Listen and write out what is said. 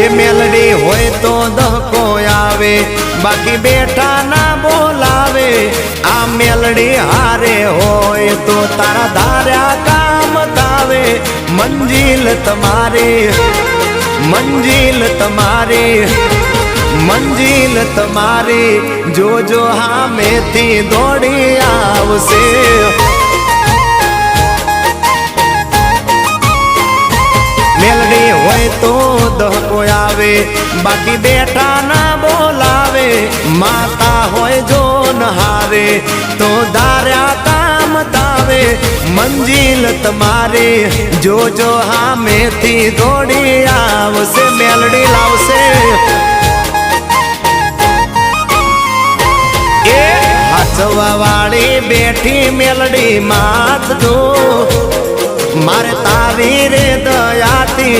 એ મેલડી હોય તો દહકો આવે, બાકી બેઠા ના બોલાવે। આ મેલડી હારે હોય તો તારા ધાર્યા કામ થાવે। મંજિલ તમારી, મંજિલ તમારી, મંજિલ તમારી જોજો હામેથી દોડી આવશે। મેલડી હોય તો દહકો આવે, બાકી બેઠા ના બોલાવે। માતા હોય જો નહારે તો ધાર્યા કામ થાવે। મંજિલ તમારી જોજો હામેથી દોડી આવશે, મેલડી લાવશે। એ હાચવા વાળી બેઠી મેલડી માત જો, મારે તારી રે દયાથી